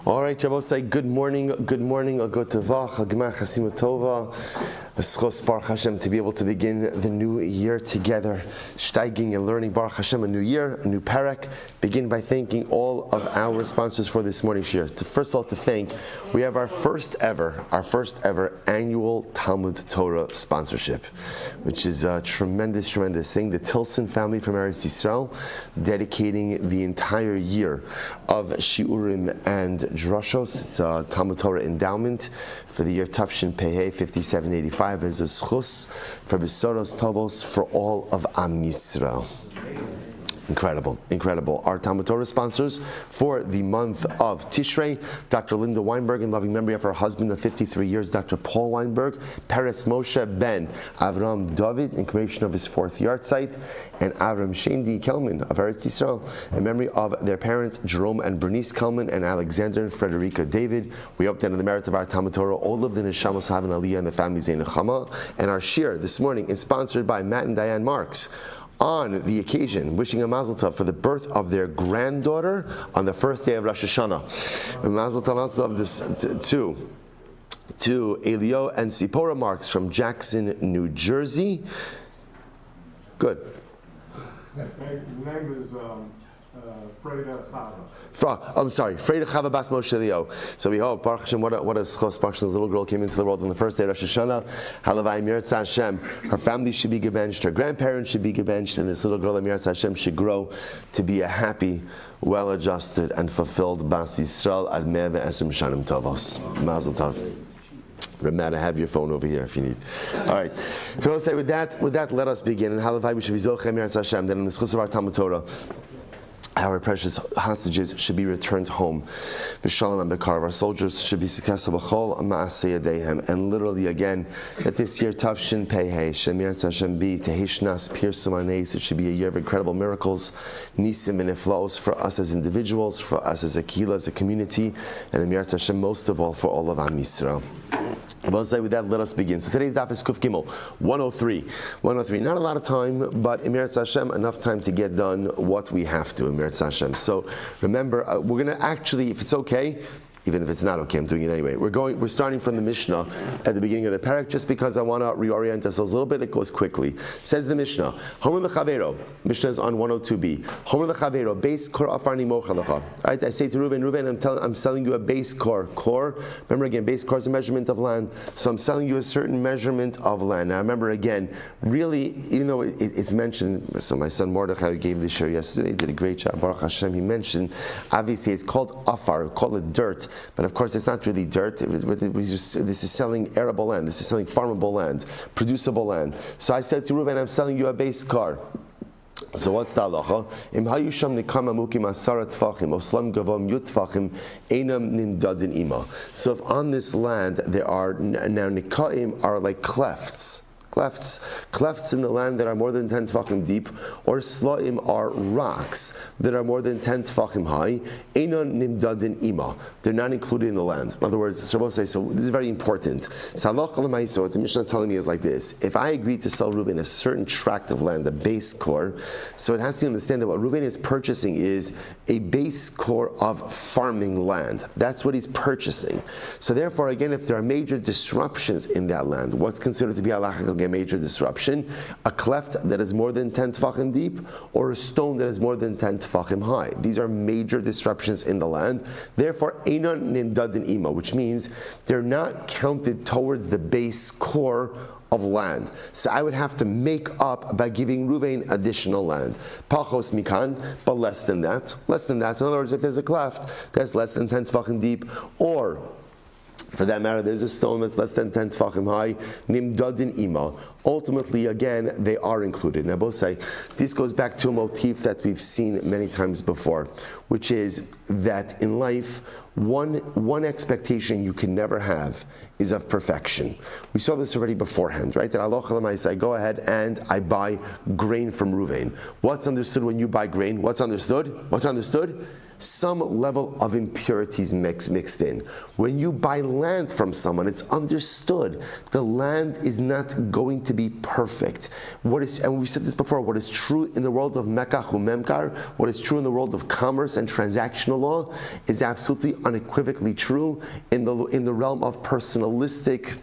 All right, Rabbi, say good morning, a good tevach, a gemar chasimut tova, a schos Baruch Hashem to be able to begin the new year together, steiging and learning Baruch Hashem, a new year, a new parak. Begin by thanking all of our sponsors for this morning's shir. First of all, to thank, we have our first ever annual Talmud Torah sponsorship, which is a tremendous thing. The Tilson family from Eretz Yisrael, dedicating the entire year of shiurim and drashos. It's a Talmud Torah endowment for the year Tafshin Pehei 5785 as a schus for Besoros Tovos for all of Am Yisrael. Incredible. Our Talmud Torah sponsors for the month of Tishrei, Dr. Linda Weinberg, in loving memory of her husband of 53 years, Dr. Paul Weinberg, Peretz Moshe ben Avram David, in commemoration of his 4th yahrzeit, and Avram Shendi Kelman of Eretz Yisrael, in memory of their parents, Jerome and Bernice Kelman, and Alexander and Frederica David. We hope that in the merit of our Talmud Torah, all of the Neshamos have an Aliyah and the families in Nechama. And our shir this morning is sponsored by Matt and Diane Marks, on the occasion, wishing a mazel tov for the birth of their granddaughter on the first day of Rosh Hashanah. A mazel tov this to Elio and Sipora Marks from Jackson, New Jersey. Good. The name is Freda Chava. Freda Chava Bas Moshe Leo. So we hope, Baruch Hashem, what a schos Baruch Hashem, the little girl came into the world on the first day of Rosh Hashanah. Halavai Miratz Hashem. Her family should be gebenched, her grandparents should be gebenched, and this little girl, Miratz Hashem, should grow to be a happy, well-adjusted, and fulfilled Bas Yisrael Ad Meh Ve'esrim Shanim Tovos. Mazel Tov. Remember, have your phone over here if you need. All right. So we'll say with that, let us begin. And Halavai, we should be Zochem Miratz Hashem. Then in the schus of our Talmud Torah, our precious hostages should be returned home. B'shalom and Bekar. Our soldiers should be successful. B'chol ma'aseh yadehem. And literally again, that this year, Tafshin Pehei, Shemirat Hashem be Tehishnas Pirsum Aneis. It should be a year of incredible miracles, Nisim and Iflaos for us as individuals, for us as a kehillah, as a community, and Emirat Hashem most of all for all of Am Yisrael. With that, let us begin. So today's daf is Kuf Gimel 103. Not a lot of time, but Emirat Hashem, enough time to get done what we have to. Emirat Hashem. So remember, we're going to actually, if it's okay, even if it's not okay, I'm doing it anyway. We're starting from the Mishnah at the beginning of the parak, just because I want to reorient ourselves a little bit. It goes quickly. Says the Mishnah, Homer lechavero. Mishnah is on 102b. Homer lechavero, base kor afarni mochalacha. Right? I say to Reuven, I'm selling you a base kor. Kor, remember again, base kor is a measurement of land. So I'm selling you a certain measurement of land. Now remember again, really, even though it's mentioned, so my son Mordechai gave this share yesterday, did a great job. Baruch Hashem, he mentioned, obviously it's called afar, call it dirt. But of course, it's not really dirt. This is selling arable land. This is selling farmable land, producible land. So I said to Reuven, I'm selling you a base car. So what's the halacha? Im hayusham nikama mukim asara tfachim oslam gavam yut tfachim einam nimdadin ima. So if on this land there are now nikaim are like clefts in the land that are more than 10 tefachim deep, or slaim are rocks that are more than 10 tefachim high, einon nimdadin ima. They're not included in the land. In other words, so this is very important. So what the Mishnah is telling me is like this: if I agree to sell Reuven a certain tract of land, a base core, so it has to understand that what Reuven is purchasing is a base core of farming land. That's what he's purchasing. So therefore, again, if there are major disruptions in that land, what's considered to be halachic? A major disruption, a cleft that is more than 10 tefachim deep, or a stone that is more than 10 tefachim high. These are major disruptions in the land. Therefore, einon nimdadin ima, which means they're not counted towards the base core of land. So I would have to make up by giving Reuven additional land. Pachos mikan, but less than that. So in other words, if there's a cleft that's less than 10 tefachim deep, or for that matter, there's a stone that's less than 10 tefachim high, nimdadin ima. Ultimately, again, they are included. Now, both say, this goes back to a motif that we've seen many times before, which is that in life, one expectation you can never have is of perfection. We saw this already beforehand, right? That Allah I go ahead and I buy grain from Ruvain. What's understood when you buy grain? What's understood? What's understood? Some level of impurities mixed in. When you buy land from someone, it's understood the land is not going to be perfect. And we said this before, what is true in the world of Mekach u'Memkar, what is true in the world of commerce and transactional law, is absolutely unequivocally true in the realm of personalistic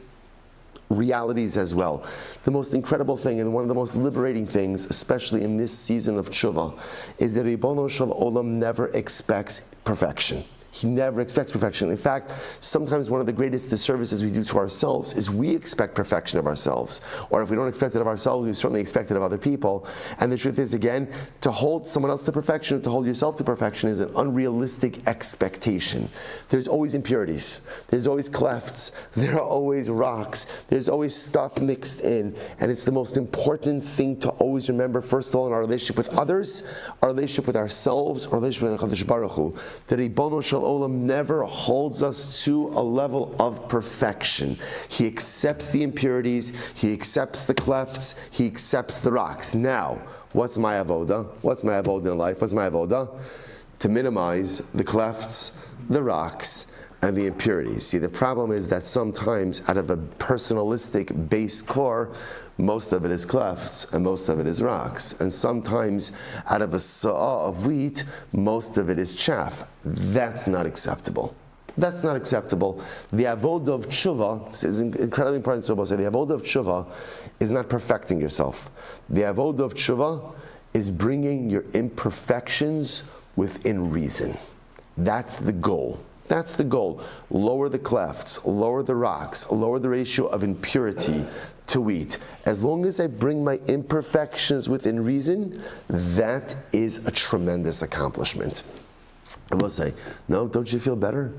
realities as well. The most incredible thing and one of the most liberating things, especially in this season of tshuva, is that Ribono Shel Olam never expects perfection. He never expects perfection. In fact, sometimes one of the greatest disservices we do to ourselves is we expect perfection of ourselves. Or if we don't expect it of ourselves, we certainly expect it of other people. And the truth is, again, to hold someone else to perfection, to hold yourself to perfection is an unrealistic expectation. There's always impurities. There's always clefts. There are always rocks. There's always stuff mixed in. And it's the most important thing to always remember, first of all, in our relationship with others, our relationship with ourselves, our relationship with HaKadosh Baruch Hu, that Ribono Shel Olam never holds us to a level of perfection. He accepts the impurities, he accepts the clefts, he accepts the rocks. Now, what's my avoda? What's my avoda in life? What's my avoda? To minimize the clefts, the rocks, and the impurities. See, the problem is that sometimes out of a personalistic base core, most of it is clefts and most of it is rocks. And sometimes out of a sa'ah of wheat, most of it is chaff. That's not acceptable. That's not acceptable. The avodah of tshuva, this is incredibly important to say, the avodah of tshuva is not perfecting yourself. The avodah of tshuva is bringing your imperfections within reason. That's the goal. That's the goal. Lower the clefts, lower the rocks, lower the ratio of impurity to wheat. As long as I bring my imperfections within reason, that is a tremendous accomplishment. I will say, no, don't you feel better?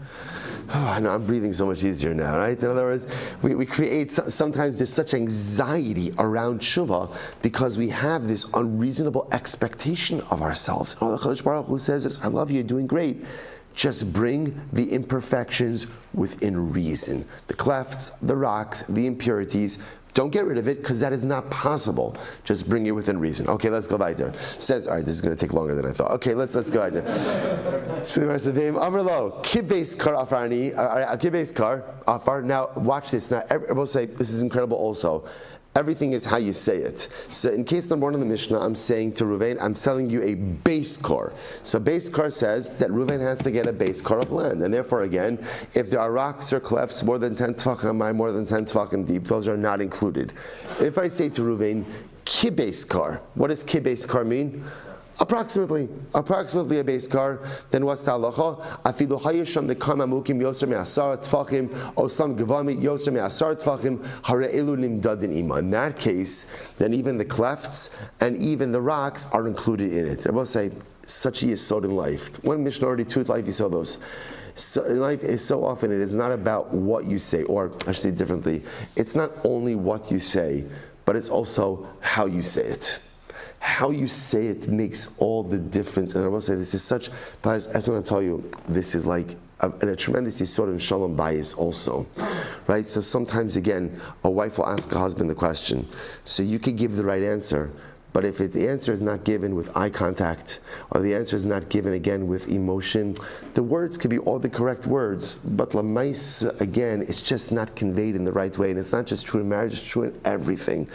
Oh, I know, I'm breathing so much easier now, right? In other words, we create, sometimes there's such anxiety around tshuva because we have this unreasonable expectation of ourselves. Oh, the HaKadosh Baruch Hu says this, I love you, you're doing great. Just bring the imperfections within reason. The clefts, the rocks, the impurities. Don't get rid of it because that is not possible. Just bring it within reason. Okay, let's go weiter. Says, all right, this is going to take longer than I thought. Okay, let's go weiter. Amrlo, kibbeis kar afarni, kibbeis kar afar. Now, watch this. Now, everyone say this is incredible. Also, everything is how you say it. So in case number one in the Mishnah, I'm saying to Ruvain, I'm selling you a base car. So base car says that Ruvain has to get a base car of land. And therefore again, if there are rocks or clefts more than 10 tefachim, more than 10 tefachim deep, those are not included. If I say to Ruvain, kibbeis kar, what does kibbeis kar mean? Approximately a base car. Then what's the halacha? Afilu hayisham nekam amukim yoser me'asar tefachim osam gevami yoser me'asar tefachim hare'elu nimdadin ima. In that case, then even the clefts and even the rocks are included in it. I will say, such a yesod in life. One Mishnah already, two life, you saw those. So in life is so often it is not about what you say, or I should say differently, it's not only what you say, but it's also how you say it. How you say it makes all the difference. And I will say this is such, but I just want to tell you, this is like a tremendous yesod in shalom bias also, right? So sometimes again, a wife will ask a husband the question, so you could give the right answer, but if the answer is not given with eye contact, or the answer is not given again with emotion, the words could be all the correct words, but lamais, again, it's just not conveyed in the right way. And it's not just true in marriage, it's true in everything.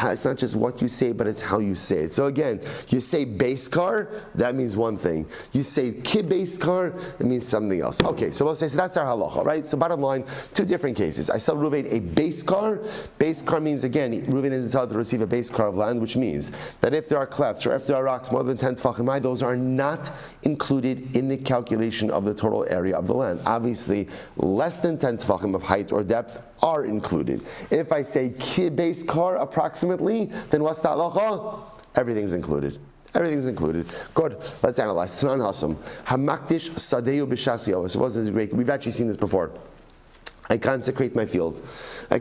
It's not just what you say, but it's how you say it. So again, you say base car, that means one thing. You say kibbeis car, it means something else. Okay, so we'll say, so that's our halacha, right? So bottom line, two different cases. I sell Ruvain a base car. Base car means, again, Ruvain is entitled to receive a base car of land, which means that if there are clefts or if there are rocks more than 10 tefachim, those are not included in the calculation of the total area of the land. Obviously, less than 10 tefachim of height or depth are included. If I say kibbeis kar approximately, then what's the halacha? Everything's included. Everything's included. Good. Let's analyze. Tanan Hasam. Hamakdish sadeu b'shas yolos. It wasn't great. We've actually seen this before. I consecrate my field. And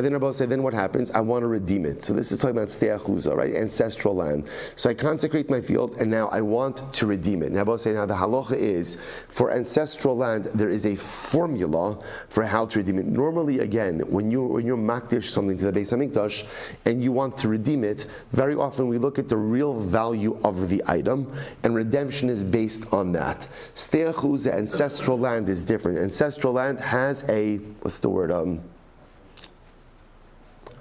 then Rabbi say, then what happens? I want to redeem it. So this is talking about steachuza, right? Ancestral land. So I consecrate my field, and now I want to redeem it. And Rabbi say, now the halacha is, for ancestral land, there is a formula for how to redeem it. Normally, again, when you're makdish something to the Beis Hamikdash, and you want to redeem it, very often we look at the real value of the item, and redemption is based on that. Steachuza, ancestral land, is different. Ancestral land has a, what's the word?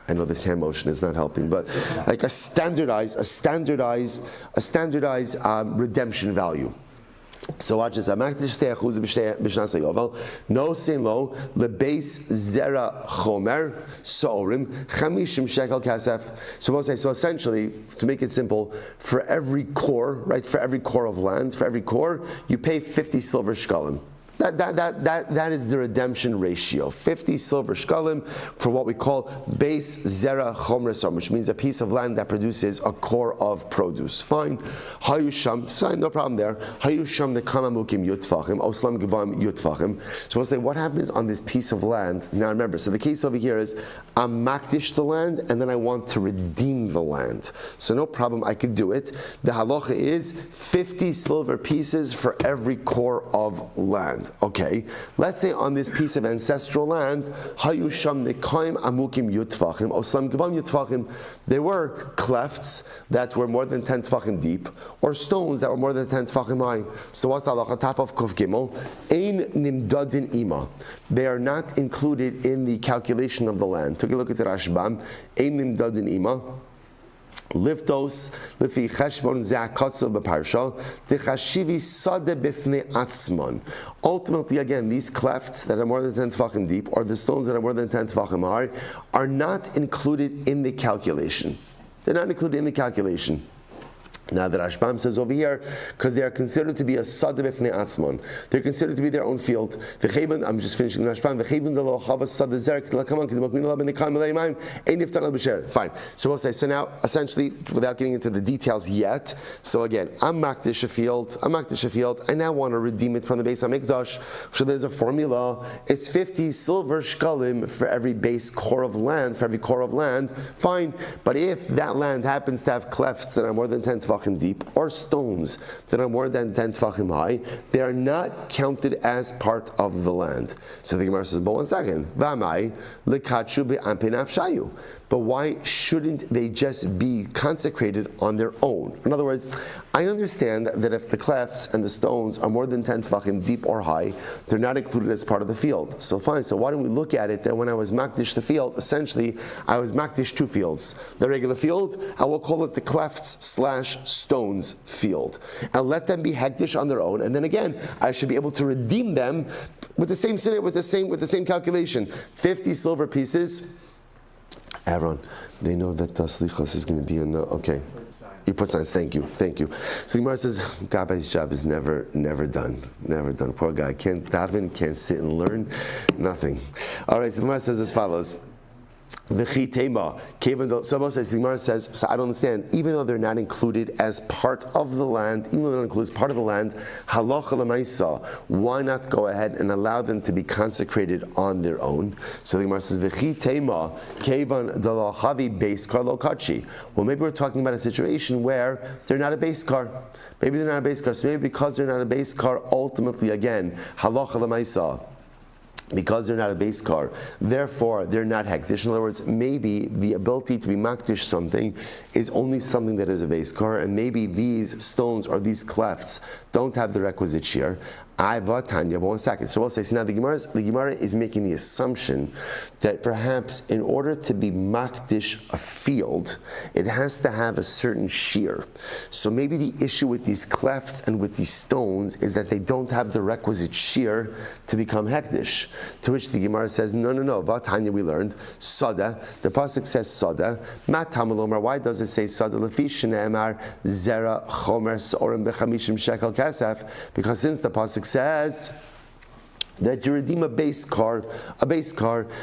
I know this hand motion is not helping, but like a standardized redemption value. So watch this. No sin lo lebeis zera chomer sorim chamishim shekel kasef. So we'll say, so essentially, to make it simple, for every core, right? For every core of land, for every core, you pay 50 silver shkalim. That is the redemption ratio. 50 silver shkalim for what we call base zera chomresam, which means a piece of land that produces a core of produce. Fine. Hayusham, fine, no problem there. Hayusham the kamamukim yutfachim, oslam gevam yutfachim. So we'll say, what happens on this piece of land? Now remember, so the case over here is, I'm makdish the land, and then I want to redeem the land. So no problem, I could do it. The halacha is 50 silver pieces for every core of land. Okay, let's say on this piece of ancestral land, hayusham nekaim amukim yutfachim, oslam gevam yutfachim, there were clefts that were more than 10 tfachim deep, or stones that were more than 10 tfachim high. So what's the halacha? Top of kuf gimel, ein nimdadin ima. They are not included in the calculation of the land. Take a look at the Rashbam, ein nimdadin ima. Liftos lifi cheshbon ze'akatzo b'parsha dechashivi sade b'fnei atzman. Ultimately, again, these clefts that are more than 10 tefachim deep, or the stones that are more than 10 tefachim high, are not included in the calculation. They're not included in the calculation. Now the Rashbam says over here, because they are considered to be a sada b'fnei atzmon, they're considered to be their own field. I'm just finishing the Rashbam. Fine. So we'll say, so now, essentially, without getting into the details yet, so again, I'm makdish a field, I now want to redeem it from the Beis Hamikdash. So there's a formula, it's 50 silver shkalim for every base core of land, fine. But if that land happens to have clefts that are more than 10 tefachim deep, or stones that are more than 10 tefachim high, they are not counted as part of the land. So the Gemara says, but one second, V'amai lekachu be'ampin afshayu. But why shouldn't they just be consecrated on their own? In other words, I understand that if the clefts and the stones are more than 10 tefachim deep or high, they're not included as part of the field. So fine, so why don't we look at it that when I was makdish the field, essentially I was makdish two fields. The regular field, I will call it the clefts/stones field. And let them be hektish on their own, and then again, I should be able to redeem them with the same calculation. 50 silver pieces. Aaron, they know that slichos is going to be in the, okay. You put signs, thank you. So Gemara says, Gabai's job is never done. Poor guy, can't daven, can't sit and learn, nothing. All right, so Gemara says as follows. The chitema, the Gemara says, so I don't understand, even though they're not included as part of the land, even though they're not included as part of the land, halacha l'maisa, why not go ahead and allow them to be consecrated on their own? So the Gemara says, v'chitema, kevan dalahavi base kar lo kachi. Well, maybe we're talking about a situation where they're not a base car. Maybe they're not a base car, so maybe because they're not a base car, ultimately again, halacha l'maisa, because they're not a base car, therefore they're not hektish. In other words, maybe the ability to be makdish something is only something that is a base car, and maybe these stones or these clefts don't have the requisite shear. But 1 second. So we'll say, so now the Gemara is making the assumption that perhaps in order to be makdish a field, it has to have a certain shear. So maybe the issue with these clefts and with these stones is that they don't have the requisite shear to become hektish. To which the Gemara says, no. Vatanya, we learned sada. The pasuk says sada. Matamulomar. Why does it say sada? Lefish ne'emar zera chomer sorim bechamishim shekel kasef. Because since the pasuk says that you redeem a base car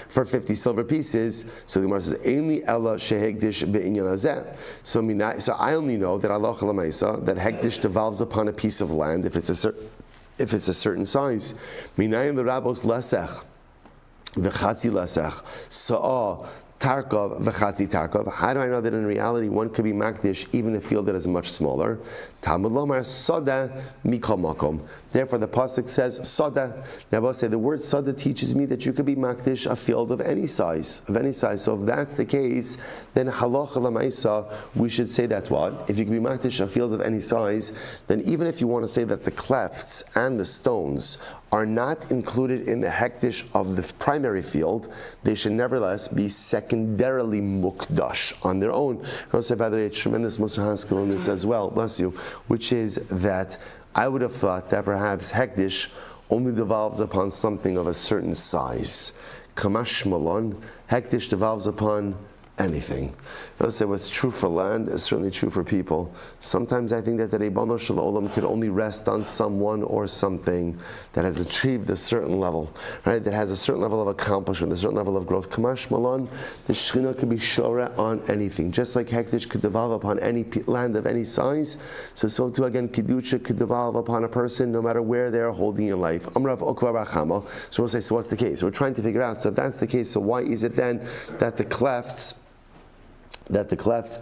for 50 silver pieces. So the Gemara says, "Ainli ella shehegdish be'inyan hazeh." So I only know that Allah Chalamaysa, that hegdish devolves upon a piece of land if it's a certain size. Minayin l'rabos lesech. v'chatzi lasech sa'a tarkov v'chatzi tarkov. How do I know that in reality one could be makdish even a field that is much smaller? Talmud lomar sada mikol makom. Therefore, the pasuk says sada. Now, I'll say the word sada teaches me that you could be makdish a field of any size, So, if that's the case, then halacha lamaisa, we should say that what? If you can be makdish a field of any size, then even if you want to say that the clefts and the stones are not included in the hektish of the primary field, they should nevertheless be secondarily mukdash on their own. I'll say, by the way, a tremendous Musar Haskell in this as well, bless you, which is that I would have thought that perhaps hektish only devolves upon something of a certain size. Kamash malon, hektish devolves upon anything. I'll say what's true for land is certainly true for people. Sometimes I think that the Rebbano Shel Olam could only rest on someone or something that has achieved a certain level, right? That has a certain level of accomplishment, a certain level of growth. Kamash Malon, the Shechina could be shora on anything. Just like hektish could devolve upon any land of any size, so too again Kedusha could devolve upon a person no matter where they are holding in life. Amrav Okva Rachama. So we'll say, so what's the case? We're trying to figure out, so if that's the case, so why is it then that the clefts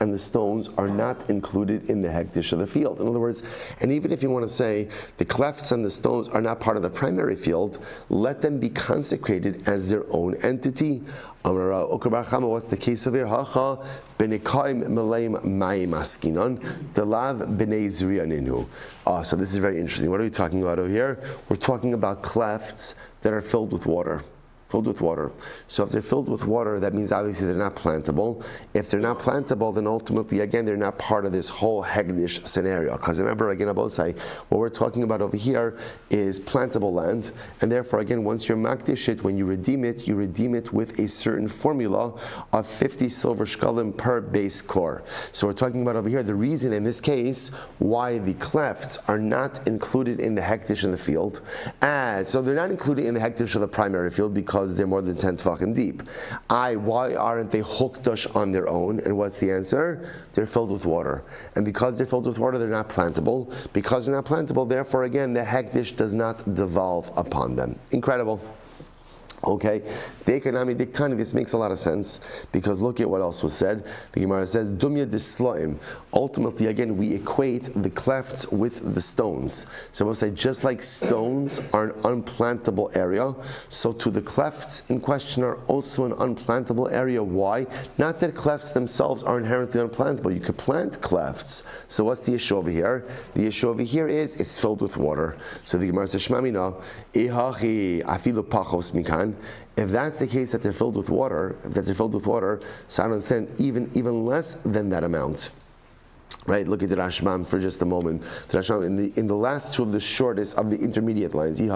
and the stones are not included in the hektish of the field? In other words, and even if you want to say the clefts and the stones are not part of the primary field, let them be consecrated as their own entity. What's the case over here? So this is very interesting. What are we talking about over here? We're talking about clefts that are filled with water. So if they're filled with water, that means obviously they're not plantable. If they're not plantable, then ultimately, again, they're not part of this whole hegdish scenario. Because remember, again, Abosai, what we're talking about over here is plantable land, and therefore, again, once you're makdish it, when you redeem it with a certain formula of 50 silver shkalim per base core. So we're talking about over here the reason in this case why the clefts are not included in the hektish in the field. So they're not included in the hektish of the primary field because they're more than 10 tefachim deep. Why aren't they hukdash on their own? And what's the answer? They're filled with water. And because they're filled with water, they're not plantable. Because they're not plantable, therefore again, the hektish does not devolve upon them. Incredible. Okay, this makes a lot of sense because look at what else was said. The Gemara says, "Dumya dislaim." Ultimately, again, we equate the clefts with the stones. So we'll say, just like stones are an unplantable area, so to the clefts in question are also an unplantable area. Why? Not that clefts themselves are inherently unplantable. You could plant clefts. So what's the issue over here? The issue over here is it's filled with water. So the Gemara says, "Shmamina, ihachi afilu pachos mikan." If that's the case, that they're filled with water, so I understand even less than that amount. Right, look at the Rashbam for just a moment. The Rashbam in the last two of the shortest of the intermediate lines. If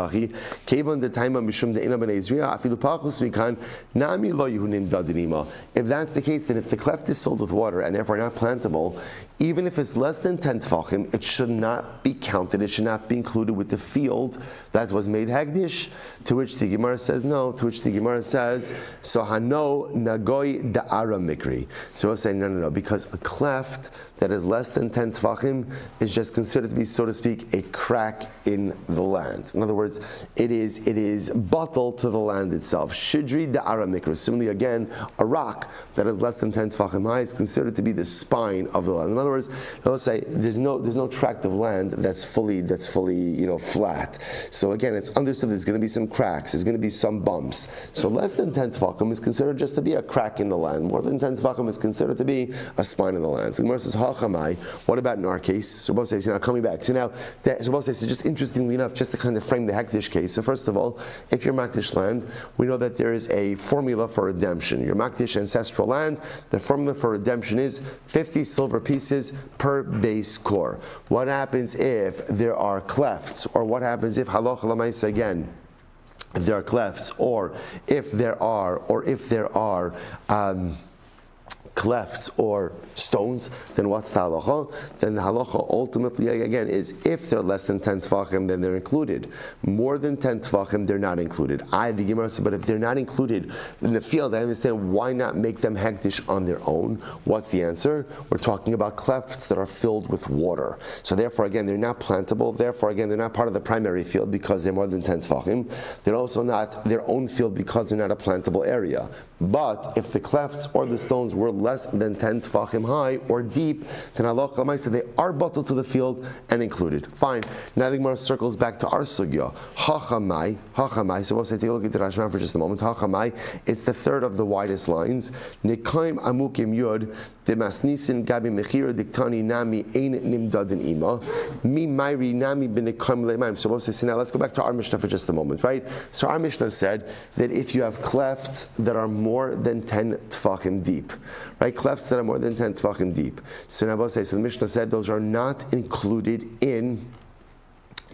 that's the case, then if the cleft is filled with water and therefore not plantable, even if it's less than 10 tefachim, it should not be counted. It should not be included with the field that was made hagdish. To which the Gemara says no. To which the Gemara says, so hano nagoi da'ara mikri. So we'll say no, because a cleft that is less than 10 tefachim is just considered to be, so to speak, a crack in the land. In other words, it is bottled to the land itself. Shidri da'ara mikri. Similarly, again, a rock that is less than 10 tefachim high is considered to be the spine of the land. In other words, let's say there's no tract of land that's fully flat. So again, it's understood there's going to be some cracks, there's going to be some bumps. So less than 10 tefachim is considered just to be a crack in the land. More than 10 tefachim is considered to be a spine in the land. So the Gemara says, "Hachamai." What about in our case? So both says, coming back. So now, both says, just interestingly enough, just to kind of frame the hektish case. So first of all, if you're makdish land, we know that there is a formula for redemption. Your makdish ancestral land, the formula for redemption is 50 silver pieces per base core. What happens if there are clefts, or what happens if halacha l'maisa again? If there are clefts, or if there are clefts or stones, then what's the halacha? Then the halacha ultimately, again, is if they're less than 10 tefachim, then they're included. More than 10 tefachim, they're not included. The Gemara said, but if they're not included in the field, I understand why not make them hektish on their own. What's the answer? We're talking about clefts that are filled with water. So therefore, again, they're not plantable. Therefore, again, they're not part of the primary field because they're more than 10 tefachim. They're also not their own field because they're not a plantable area. But if the clefts or the stones were less than 10 tefachim high or deep, then halacha l'maaseh they are bottled to the field and included. Fine. Now the Gemara circles back to our sugya. Hachamai. So we'll say, take a look at the Rashman for just a moment. Hachamai. It's the third of the widest lines. Nekaim amukim yud demasnisin gabi mechira diktani nami ein nimdadin ima mi mayri nami b'nekaim le'maim. So we'll say, so now let's go back to our Mishnah for just a moment, right? So our Mishnah said that if you have clefts that are more than 10 tefachim deep, right? Clefts that are more than 10 tefachim deep. So now we'll say, so the Mishnah said those are not included in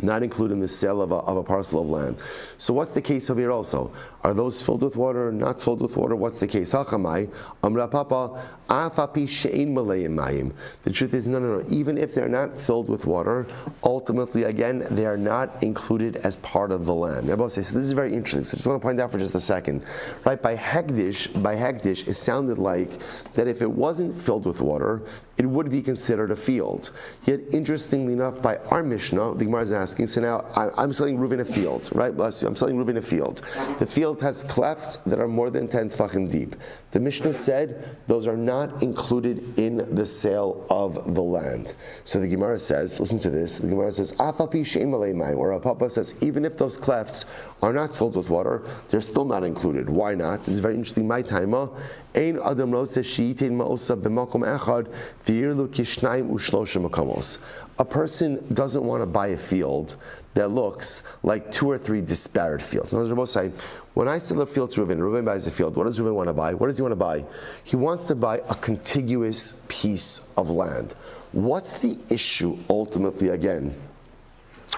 the sale of a parcel of land. So what's the case over here also? Are those filled with water or not filled with water? What's the case? Hachamai, Amra Papa, Afapi she'ein malayim mayim. The truth is, no. Even if they're not filled with water, ultimately, again, they are not included as part of the land. Everybody says, so this is very interesting. So I just want to point out for just a second. Right, by hektish, it sounded like that if it wasn't filled with water, it would be considered a field. Yet, interestingly enough, by our Mishnah, the Gemara is asking, so now I'm selling Reuven a field, right? Bless you. I'm selling Reuven a field. The field has clefts that are more than 10 tefachim deep. The Mishnah said those are not included in the sale of the land. So the Gemara says, listen to this, the Gemara says, Afapi she'ein malayim mayim, or Papa says, even if those clefts are not filled with water, they're still not included. Why not? This is very interesting. My timer. Ein adam rotze she'yitin ma'osa b'makom echad v'yirlu kishnayim u'shlosha makamos. A person doesn't want to buy a field that looks like 2 or 3 disparate fields. And Rabbi say, when I sell a field to Reuven buys a field. What does Reuven want to buy? What does he want to buy? He wants to buy a contiguous piece of land. What's the issue ultimately again?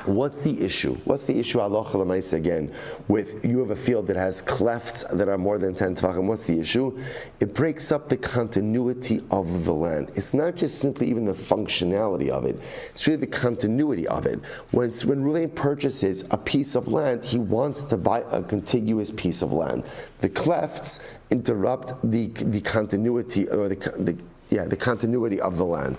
What's the issue? What's the issue, halacha l'maaseh again, with you have a field that has clefts that are more than 10 tefachim? What's the issue? It breaks up the continuity of the land. It's not just simply even the functionality of it. It's really the continuity of it. When Reuven purchases a piece of land, he wants to buy a contiguous piece of land. The clefts interrupt the continuity or the continuity of the land.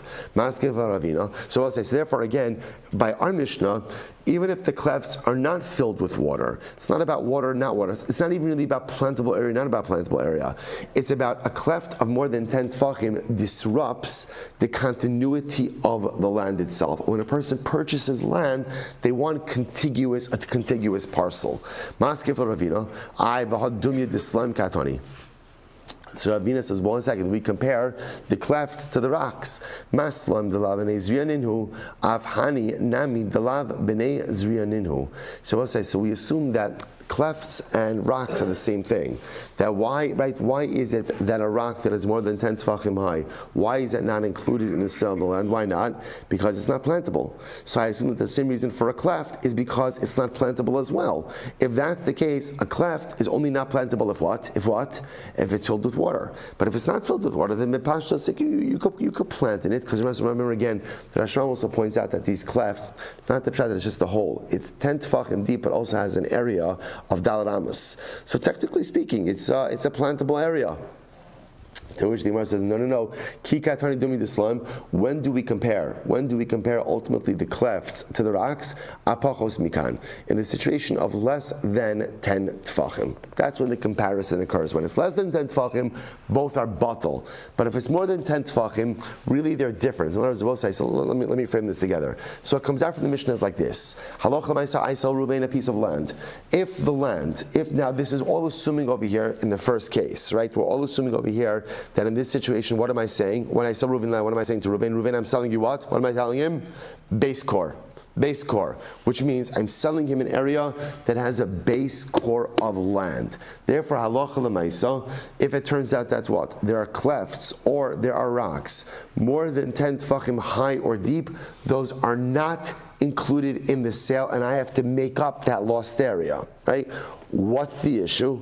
So I'll say, so therefore again, by our Mishnah, even if the clefts are not filled with water, it's not about water, not water. It's not even really about plantable area, not about plantable area. It's about a cleft of more than 10 tefachim disrupts the continuity of the land itself. When a person purchases land, they want a contiguous parcel. So Ravina says, well, 1 second, we compare the clefts to the rocks. Maslam delav b'nei zriyaninhu, avhani nami delav b'nei zriyaninhu. So we'll say, so we assume that clefts and rocks are the same thing. That why is it that a rock that is more than 10 tefachim high, why is that not included in the sale of the land? Why not? Because it's not plantable. So I assume that the same reason for a cleft is because it's not plantable as well. If that's the case, a cleft is only not plantable if what? If it's filled with water. But if it's not filled with water, then you could plant in it, because remember again, the Rashman also points out that these clefts, it's not the pshat, it's just the hole. It's 10 tefachim deep, but also has an area of Dalet Amos. So technically speaking, it's a plantable area. To which the Gemara says, no. Kikatani dumi d'slam. When do we compare? When do we compare ultimately the clefts to the rocks? Apachos mikan. In the situation of less than 10 tefachim. That's when the comparison occurs. When it's less than 10 tefachim, both are batal. But if it's more than 10 tefachim, really they're different. In other words, we'll say, so let me frame this together. So it comes out from the Mishnah is like this. Halacha l'maaseh, I sell Reuven a piece of land. If now this is all assuming over here in the first case, right? We're all assuming over here that in this situation, what am I saying? When I sell Reuven land, what am I saying to Reuven? Reuven, I'm selling you what? What am I telling him? Base core, which means I'm selling him an area that has a base core of land. Therefore, halacha l'maaseh, if it turns out that what? There are clefts or there are rocks more than 10 tefachim high or deep, those are not included in the sale, and I have to make up that lost area, right? What's the issue?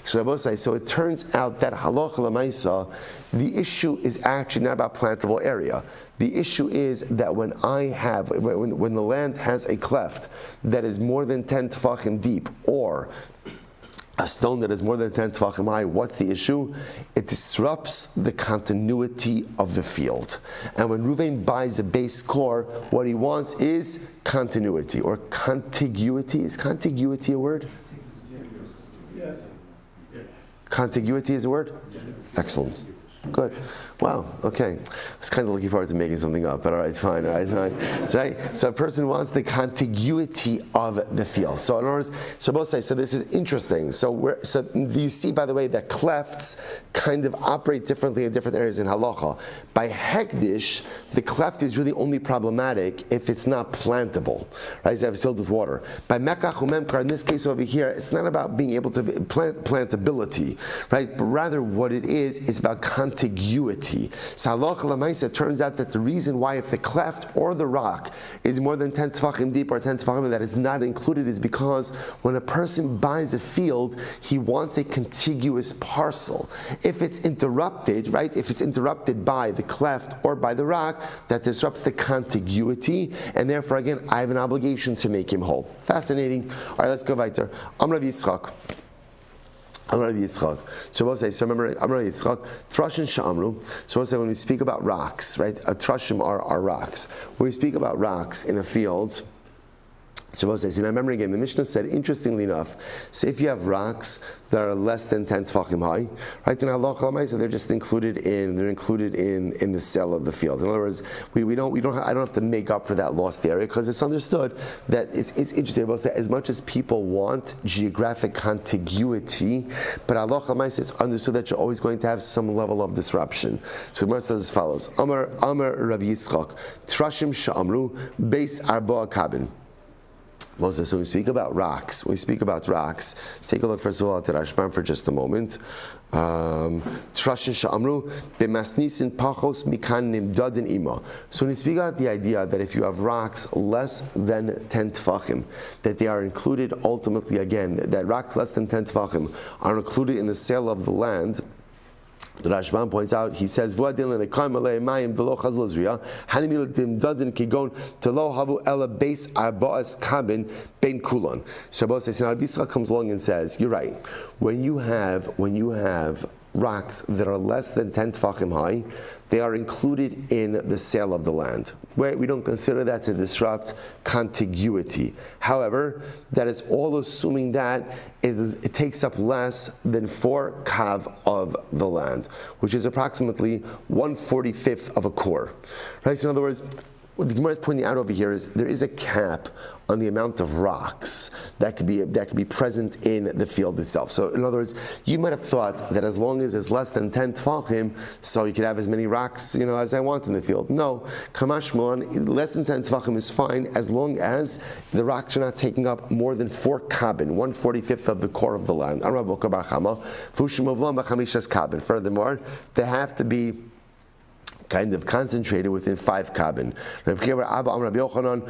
So Rabbi say, so it turns out that halacha l'maisa, the issue is actually not about plantable area. The issue is that when the land has a cleft that is more than 10 tefachim deep, or a stone that is more than 10 tefachim high, what's the issue? It disrupts the continuity of the field. And when Reuven buys a base core, what he wants is continuity, or contiguity. Is contiguity a word? Yes. Contiguity is a word? Excellent. Good. Wow. Okay. I was kind of looking forward to making something up, but all right, fine. Right? So a person wants the contiguity of the field. So in other words, so both say, so this is interesting. So you see, by the way, that clefts kind of operate differently in different areas in halacha. By hekdish, the cleft is really only problematic if it's not plantable, right? It's filled with water. By mekach umemkar, in this case over here, it's not about being able to plantability, right? But rather, what it is about contiguity. So halacha l'maisa, it turns out that the reason why if the cleft or the rock is more than 10 tefachim deep or 10 tefachim that is not included is because when a person buys a field, he wants a contiguous parcel. If it's interrupted, right, if it's interrupted by the cleft or by the rock, that disrupts the contiguity, and therefore again, I have an obligation to make him whole. Fascinating. All right, let's go weiter. Amar Yitzchak. So we'll say, so remember, Amar Yitzchak, Trashim Sha'amru. So we'll say when we speak about rocks, right? Trashim are rocks. When we speak about rocks in a field, so we'll say, so now remember again, the Mishnah said, interestingly enough, say if you have rocks that are less than 10 tefachim high, right? Then halacha l'maisa, they're just included in the cell of the field. In other words, I don't have to make up for that lost area because it's understood that it's interesting. We'll say as much as people want geographic contiguity, but halacha l'maisa, it's understood that you're always going to have some level of disruption. So the Gemara says as follows: Amar Rabbi Yitzchak, Trashim Sha'amru, Beis Arba Kabin. Moses, so when we speak about rocks, take a look first of all at the Rashbam for just a moment. So when we speak about the idea that if you have rocks less than 10 tefachim, that they are included ultimately again, that rocks less than 10 tefachim are included in the sale of the land, the Rashbam points out, he says, so Rabbi Yisrael comes along and says, you're right, when you have rocks that are less than 10 tefachim high, they are included in the sale of the land. Where we don't consider that to disrupt contiguity. However, that is all assuming that it takes up less than 4 kav of the land, which is approximately 1/45 of a core. Right? So in other words, what the Gemara is pointing out over here is there is a cap on the amount of rocks that could be present in the field itself. So in other words, you might have thought that as long as it's less than 10 tefachim, so you could have as many rocks, as I want in the field. No, kamashmon, less than 10 tefachim is fine as long as the rocks are not taking up more than 4 kabin, 1/45 of the core of the land. Furthermore, they have to be kind of concentrated within 5 kabin. Rabbi Yochanan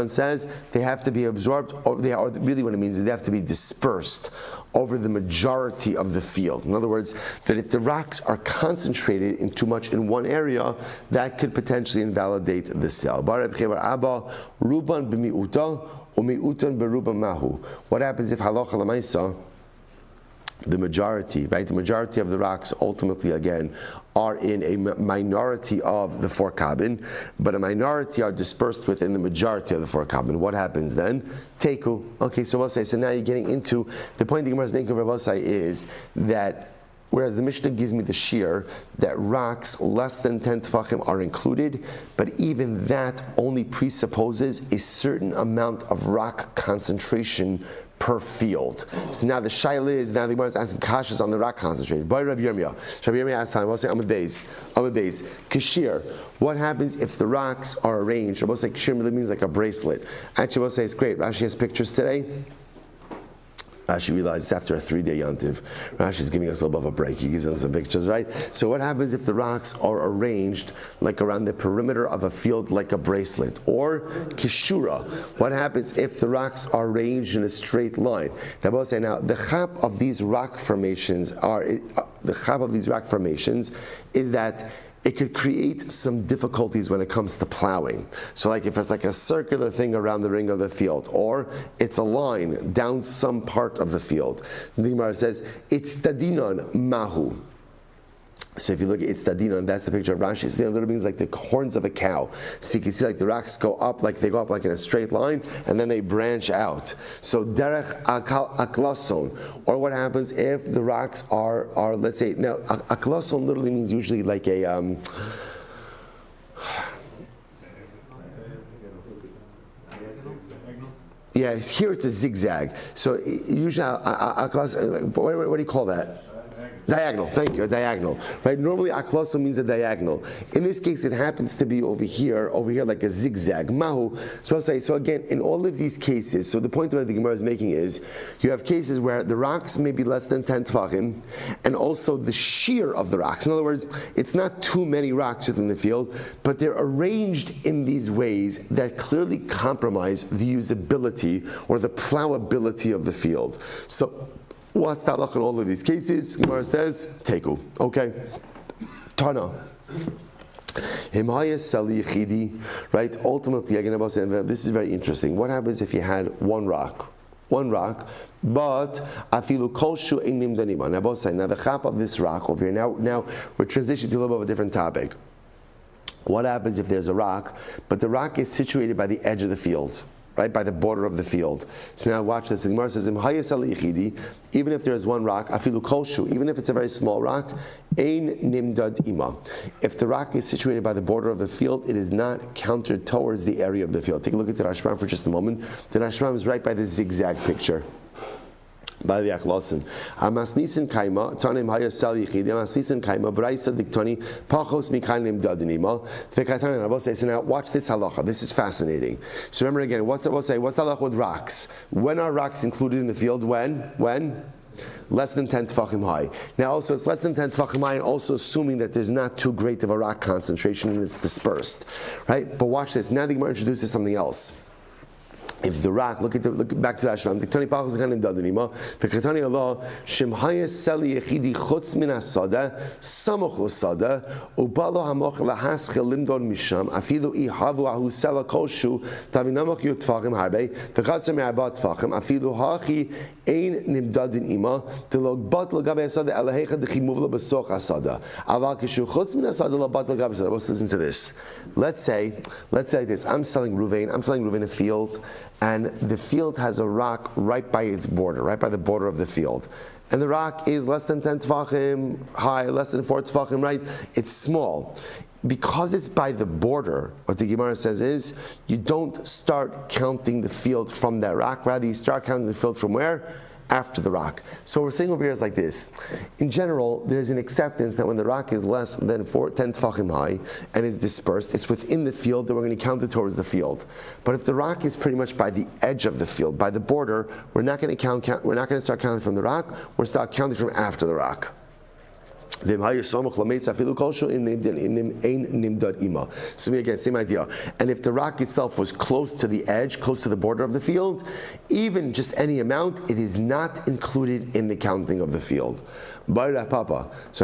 says they have to be absorbed, or really what it means is they have to be dispersed over the majority of the field. In other words, that if the rocks are concentrated in too much in one area, that could potentially invalidate the sale. What happens if halacha l'maisa, the majority of the rocks ultimately again are in a minority of the 4 kabin, but a minority are dispersed within the majority of the 4 kabin. What happens then? Teku. Okay, so we'll say, so now you're getting into, the point the Gemara is making of Rabbi Say is that whereas the Mishnah gives me the shear that rocks less than 10 tefachim are included, but even that only presupposes a certain amount of rock concentration per field. So now the shaila is, now the Gemara is asking kashas on the rock concentrated. By Rabbi Yirmiyah. So Rabbi Yirmiyah asked time, I'll say Amud Beis. Kashir, what happens if the rocks are arranged? I'll say Kashir means like a bracelet. Actually, I'll say it's great. Rashi has pictures today. Rashi realizes after a 3-day yontiv, Rashi's giving us a little bit of a break. He gives us some pictures, right? So what happens if the rocks are arranged like around the perimeter of a field like a bracelet? Or kishura, what happens if the rocks are arranged in a straight line? Now, both say now the chap of these rock formations is that it could create some difficulties when it comes to plowing. So like if it's like a circular thing around the ring of the field, or it's a line down some part of the field. The Gemara says, it's tadinon mahu. So if you look at it's tadinon, that's the picture of Rashi. See, little means like the horns of a cow. So you can see like the rocks go up like in a straight line, and then they branch out. So derech aklason, or what happens if the rocks are let's say now aklason literally means usually like a yeah, here it's a zigzag. So usually what do you call that? Diagonal, thank you, a diagonal. Right? Normally aklosa means a diagonal. In this case it happens to be over here like a zigzag. Mahu. So again, in all of these cases, so the point that the Gemara is making is you have cases where the rocks may be less than 10 tefachim, and also the shear of the rocks. In other words, it's not too many rocks within the field, but they're arranged in these ways that clearly compromise the usability or the plowability of the field. So what's the halach in all of these cases? Gemara says, teku. Okay. Tana. Right? Ultimately, again, this is very interesting. What happens if you had one rock, but afilu kolshu einim danima? Now the chap of this rock over here. Now we're transitioning to a little bit of a different topic. What happens if there's a rock, but the rock is situated by the edge of the field? Right, by the border of the field. So now watch this. The Gemara says, even if there is one rock, afilu kolshu, even if it's a very small rock, ein nimdad ima. If the rock is situated by the border of the field, it is not counted towards the area of the field. Take a look at the Rashbam for just a moment. The Rashbam is right by the zigzag picture. By the Aklasin. Amasnisin kaima, tanim haya sal yichidi, amasnisin kaima, braisa diktoni, pachos mikanim dadinima, vekatanin abosay. So now watch this halacha. This is fascinating. So remember again, what's the halacha with rocks? When are rocks included in the field? When? Less than 10 tefachim high. Now also it's less than 10 tefachim high, and also assuming that there's not too great of a rock concentration and it's dispersed. Right? But watch this. Now the Gemara introduces something else. If the rock, look back to that Shlam. The Tani Pachos Ganim Dadanima. The Katani Allah Shemhaya Seli Yechidi Chutz Min Asada Samoch L'Sada Ubalo Hamoch Lahaschel Limdon Misham Afilu Ihavu Ahu Sela Koshu Tavinamach Yut Tfachim Harbe the Chatzim Yarbat Tfachim Afilu Hachi Ein Nimdadin Ima the Logbat Lagabe Asada Elahecha the Chimuvla Besoch Asada Aval Kishu Chutz Min Asada Logbat Lagabe Asada. Let's listen to this. Let's say this. I'm selling Ruvain a field. And the field has a rock right by its border, right by the border of the field. And the rock is less than 10 tefachim high, less than 4 tefachim, right? It's small. Because it's by the border, what the Gemara says is, you don't start counting the field from that rock, rather you start counting the field from where? After the rock. So what we're saying over here is like this. In general, there's an acceptance that when the rock is less than 10 tefachim high and is dispersed, it's within the field, that we're going to count it towards the field. But if the rock is pretty much by the edge of the field, by the border, we're not going to start counting from the rock, we'll start counting from after the rock. So again, same idea. And if the rock itself was close to the edge, close to the border of the field, even just any amount, it is not included in the counting of the field. So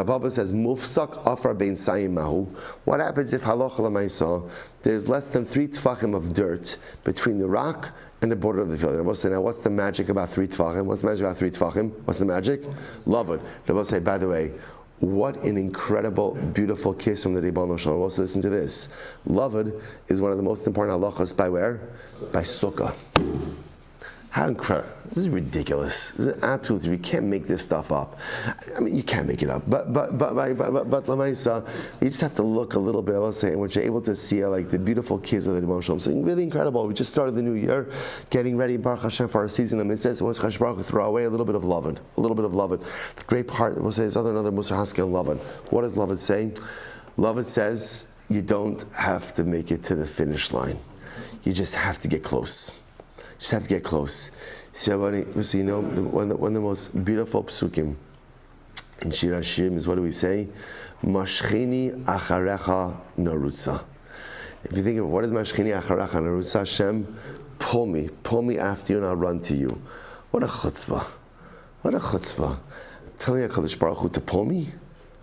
Papa says, Mufsak afar bein sayim mahu. What happens if halacha l'maisa, there's less than 3 tefachim of dirt between the rock and the border of the field? And Rabbi say, now what's the magic about 3 tefachim? What's the magic about 3 tefachim? What's the magic? Love it. Rabbi say, by the way, what an incredible, beautiful kiss from the Ribbon Shalom. Also listen to this. Lavud is one of the most important halachas by where? By Sukkah. How incredible. This is ridiculous. This is absolutely, you can't make this stuff up. I mean, you can't make it up. But Lamaisa, you just have to look a little bit, I was saying, when you're able to see like the beautiful kids of the Ribbon Shalom. Something really incredible. We just started the new year, getting ready, Baruch Hashem, for our season. And it says, once Chash Baruch throw away a little bit of Lavud. The great part, we'll say, is another Musar Haskel Lavud. What does Lavud say? Lavud says, you don't have to make it to the finish line. You just have to get close. Just have to get close. So, one of the most beautiful psukim in Shir Hashirim is, what do we say? Mashchini acharecha narutza. If you think of what is Mashchini acharecha narutza, Hashem, pull me after you and I'll run to you. What a chutzpah. What a chutzpah. Telling HaKadosh Baruch Hu to pull me?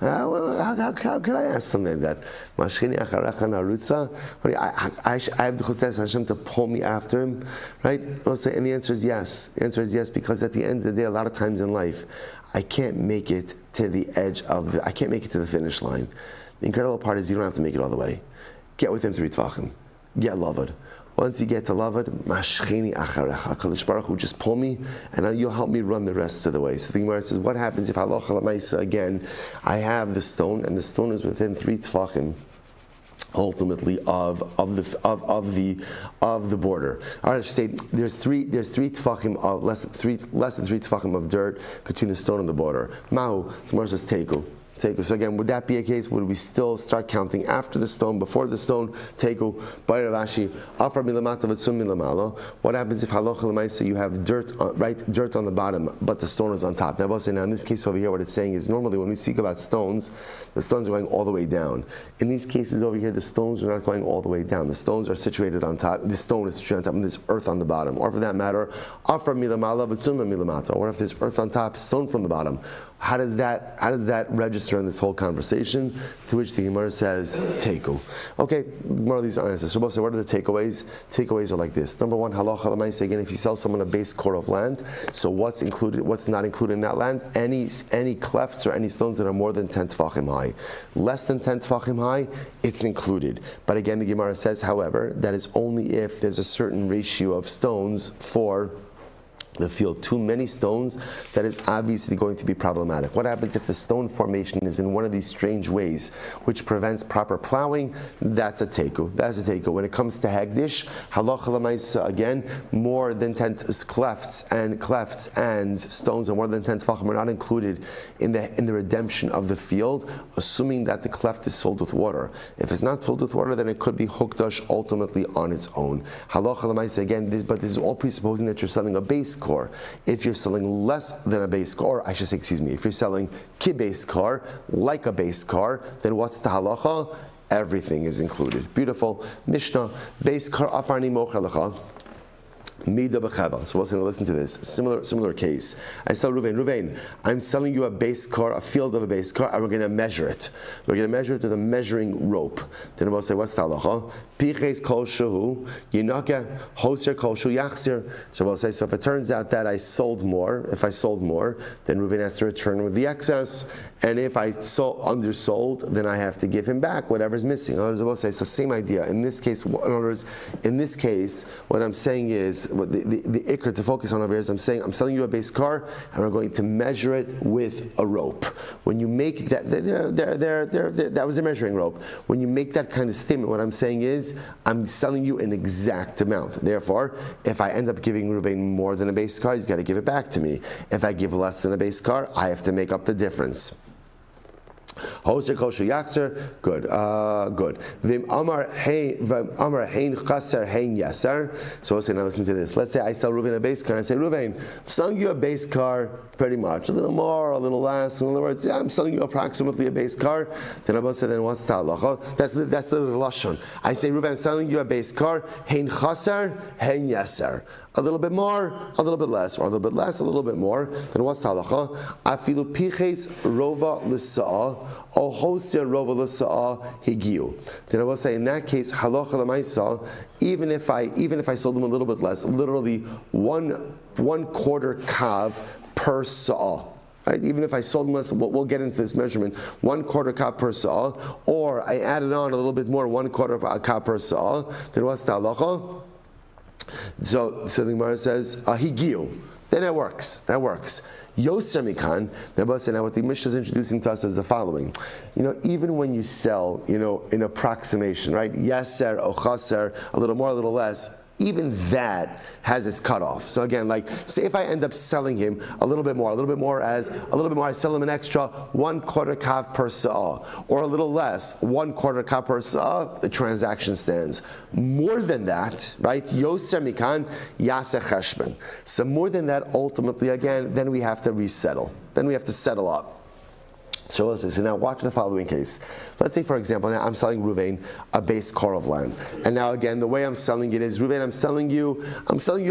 How could I ask something like that? Mashchini acharecha narutza. I have the chutzpah Hashem to pull me after him, right? And the answer is yes. The answer is yes, because at the end of the day, a lot of times in life, I can't make it to the edge of I can't make it to the finish line. The incredible part is you don't have to make it all the way. Get within 3 tvachim. Get loved. Once you get to loved, mashchini acharecha. HaKadosh Baruch Hu, just pull me, and you'll help me run the rest of the way. So the Gemara says, what happens if halacha l'maisa again? I have the stone, and the stone is within 3 tvachim. Ultimately, of the border. All right, I should say there's three tefachim of less than three tefachim of dirt between the stone and the border. Mahu, Gemara says teku. So again, would that be a case? Would we still start counting after the stone, before the stone? Teku. Ravashi, afar milamata v'tzum milamalo. What happens if halacha l'maisa you have dirt on the bottom, but the stone is on top? Now, in this case over here, what it's saying is normally when we speak about stones, the stones are going all the way down. In these cases over here, the stones are not going all the way down. The stones are situated on top. The stone is situated on top, and there's earth on the bottom. Or for that matter, afar milamala v'tzum milamata. Or if there's earth on top, stone from the bottom. How does that register in this whole conversation? To which the Gemara says, teku. Okay, more of these are answers. So what are the takeaways? Takeaways are like this. Number one, halacha l'maisa, again, if you sell someone a base core of land, so what's not included in that land? Any clefts or any stones that are more than 10 tefachim high. Less than 10 tefachim high, it's included. But again, the Gemara says, however, that is only if there's a certain ratio of stones for the field. Too many stones, that is obviously going to be problematic. What happens if the stone formation is in one of these strange ways which prevents proper plowing? That's a teku. When it comes to hagdish, halacha l'maisa, again, more than 10 clefts and stones and more than 10 tefachim are not included in the redemption of the field, assuming that the cleft is filled with water. If it's not filled with water, then it could be hukdash ultimately on its own. Halacha l'maisa, again, but this is all presupposing that you're selling a base core. If you're selling less than a base car, if you're selling ki-base car, like a base car, then what's the halacha? Everything is included. Beautiful. Mishnah, base car afarni mochalacha. Mida b'cheva. So we're going to listen to this. Similar case. I tell Ruvain, I'm selling you a base car, a field of a base car, and we're going to measure it. We're going to measure it with a measuring rope. Then we'll say, what's the halacha? Piches kol shehu, yinaka hoser kol shu yachzir. So we'll say, so if it turns out that I sold more, then Ruvain has to return with the excess. And if I undersold, then I have to give him back whatever's missing. In other words, we'll say, so same idea. In this case, what I'm saying is, the ikr to focus on over here is I'm selling you a base car, and we're going to measure it with a rope. When you make that, that was a measuring rope. When you make that kind of statement, what I'm saying is I'm selling you an exact amount. Therefore, if I end up giving Ruvain more than a base car, he's got to give it back to me. If I give less than a base car, I have to make up the difference. Hoser kosher yakser, good. Vim amar hein chaser hein yaser. So now listen to this. Let's say I sell Ruvain a base car, and I say, Ruvain, I'm selling you a base car pretty much, a little more, a little less. In other words, yeah, I'm selling you approximately a base car. Then Abba said, then what's the halacha? That's the lashon. I say, Ruvain, I'm selling you a base car, hein chaser hein yaser. A little bit more, a little bit less, or a little bit less, a little bit more. Then what's the halacha? Afilu piches rova l'sa'a, or hoser rova l'sa'a higiu. Then I will say in that case, halacha l'maisa, even if I sold them a little bit less, literally one quarter kav per sa'a. Right? Even if I sold them less, we'll get into this measurement, 1 quarter kav per sa'a, or I added on a little bit more, 1 quarter kav per sa'a. Then what's the halacha? So the Gemara says, higiu. Then that works. Yoser mikan. Now what the Mishnah is introducing to us is the following. Even when you sell, in approximation, right? Yeser or chaser, a little more, a little less. even that has its cutoff. So again, like say if I end up selling him a little bit more, I sell him an extra 1/4 kav per sa'ah, or a little less, 1/4 kav per sa'ah, the transaction stands. More than that, right? Yoser mikan yaseh cheshbon. So more than that, ultimately, again, then we have to resettle. Then we have to settle up. So listen, so now watch the following case. Let's say, for example, now I'm selling Ruvain a base car of land. And now again, the way I'm selling it is, Ruvain, I'm selling you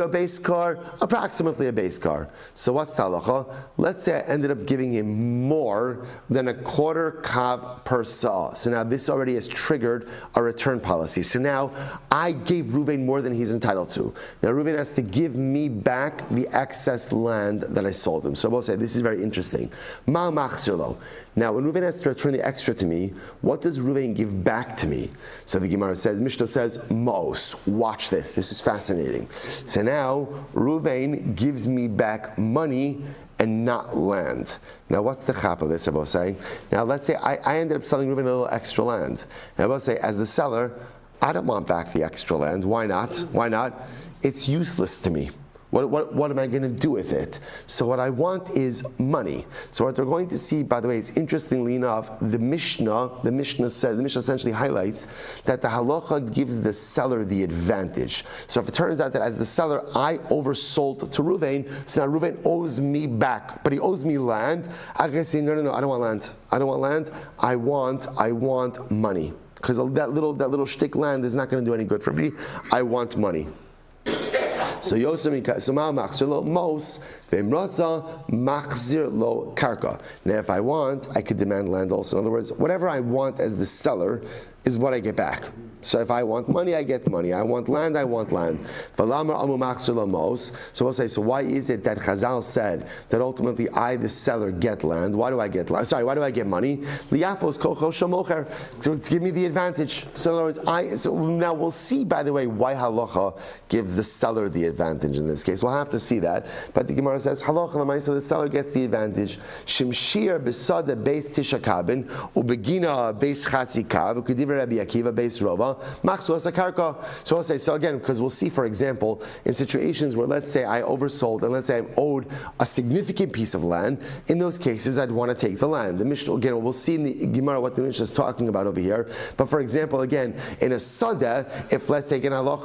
a base car, approximately a base car. So what's the halacha? Let's say I ended up giving him more than 1/4 kav per sa'ah. So now this already has triggered a return policy. So now I gave Ruvain more than he's entitled to. Now Ruvain has to give me back the excess land that I sold him. So we'll say, this is very interesting. Ma machzir lo. Now, when Ruvain has to return the extra to me, what does Ruvain give back to me? So the Gemara says, Mishnah says, Mos. Watch this. This is fascinating. So now, Ruvain gives me back money and not land. Now, what's the chap of this, Rabbi saying? Now, let's say I ended up selling Ruvain a little extra land. Now, Rabbi say, as the seller, I don't want back the extra land. Why not? Why not? It's useless to me. What am I going to do with it? So what I want is money. So what we're going to see, by the way, is interestingly enough, the Mishnah essentially highlights that the halacha gives the seller the advantage. So if it turns out that as the seller, I oversold to Ruvain, so now Ruvain owes me back, but he owes me land, I can say, no, I don't want land. I don't want land. I want money. Because that little shtick land is not going to do any good for me. I want money. So Yosemite, so Ma'al Machzir lo Mos, Ve'imratza Machzir lo Karka. Now if I want, I could demand land also. In other words, whatever I want as the seller is what I get back. So if I want money, I get money. I want land, I want land. So we'll say, so why is it that Chazal said that ultimately I, the seller, get land? Why do I get land? Why do I get money? To give me the advantage. So in other words, so now we'll see, by the way, why halacha gives the seller the advantage in this case. We'll have to see that. But the Gemara says, halacha l'maisa, the seller gets the advantage. Shimshir besada beis tisha kabin, ubegina beis chatzi kav, ukediv Rabbi Akiva beis rova. So I'll say, so again, because we'll see, for example, in situations where let's say I oversold and let's say I'm owed a significant piece of land, in those cases I'd want to take the land. The Mishnah, again, we'll see in the Gemara what the Mishnah is talking about over here. But for example, again, in a sadeh, if let's say, again, I'm owed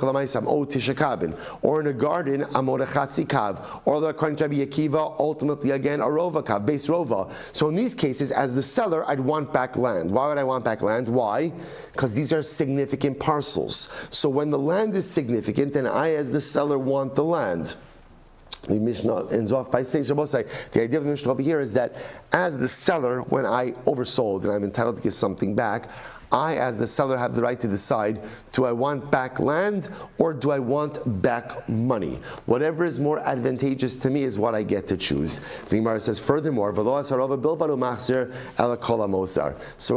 tisha kabin, or in a garden, I'm owed a chatzi kav, or according to Rabbi Akiva, ultimately again, a rova kav, base rova. So in these cases, as the seller, I'd want back land. Why would I want back land? Why? Because these are significant parcels. So when the land is significant, then I, as the seller, want the land. The Mishnah ends off by saying, so both say, the idea of the Mishnah over here is that as the seller, when I oversold and I'm entitled to get something back, I, as the seller, have the right to decide, do I want back land or do I want back money? Whatever is more advantageous to me is what I get to choose. The Gemara says, furthermore, so we're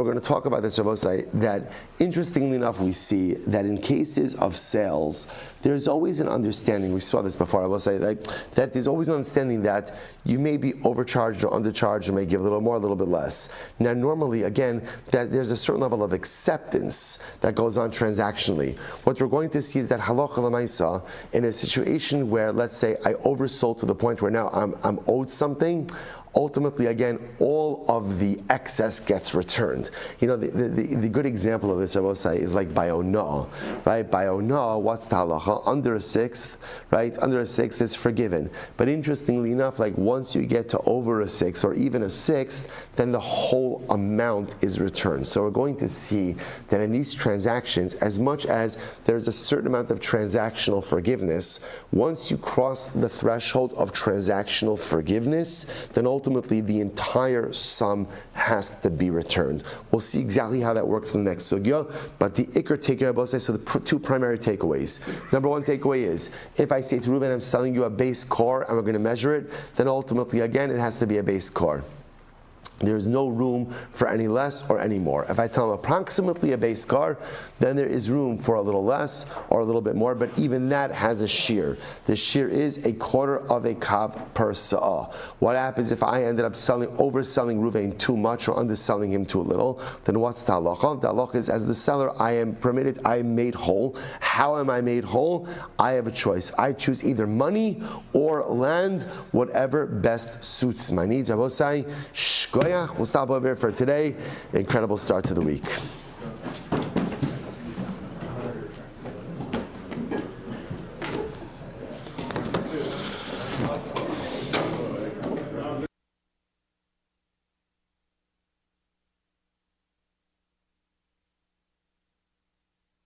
going to talk about this, Rabosai, that interestingly enough, we see that in cases of sales, there's always an understanding, we saw this before, I will say, that there's always an understanding that you may be overcharged or undercharged, you may give a little more, a little bit less. Now, normally, again, that there's a certain level of acceptance that goes on transactionally. What we're going to see is that halacha l'maisa, in a situation where, let's say, I oversold to the point where now I'm owed something, ultimately, again, all of the excess gets returned. You know, the good example of this, I will say, is like by ona, right? By ona, what's the halacha? Under a sixth, right? Under a sixth is forgiven. But interestingly enough, like once you get to over a sixth or even a sixth, then the whole amount is returned. So we're going to see that in these transactions, as much as there's a certain amount of transactional forgiveness, once you cross the threshold of transactional forgiveness, then ultimately the entire sum has to be returned. We'll see exactly how that works in the next sugya, but the ikr takeaway, so the two primary takeaways. Number one takeaway is, if I say to Reuben, I'm selling you a base car and we're going to measure it, then ultimately again it has to be a base car. there's no room for any less or any more. If I tell him approximately a base car, then there is room for a little less or a little bit more, but even that has a shear. The shear is a quarter of a kav per sa'ah. What happens if I ended up overselling Ruvain too much or underselling him too little? Then what's the halacha? The halacha is, as the seller, I am permitted, I am made whole. How am I made whole? I have a choice. I choose either money or land, whatever best suits my needs. Rabosai, shkoyach. We'll stop over here for today. Incredible start to the week.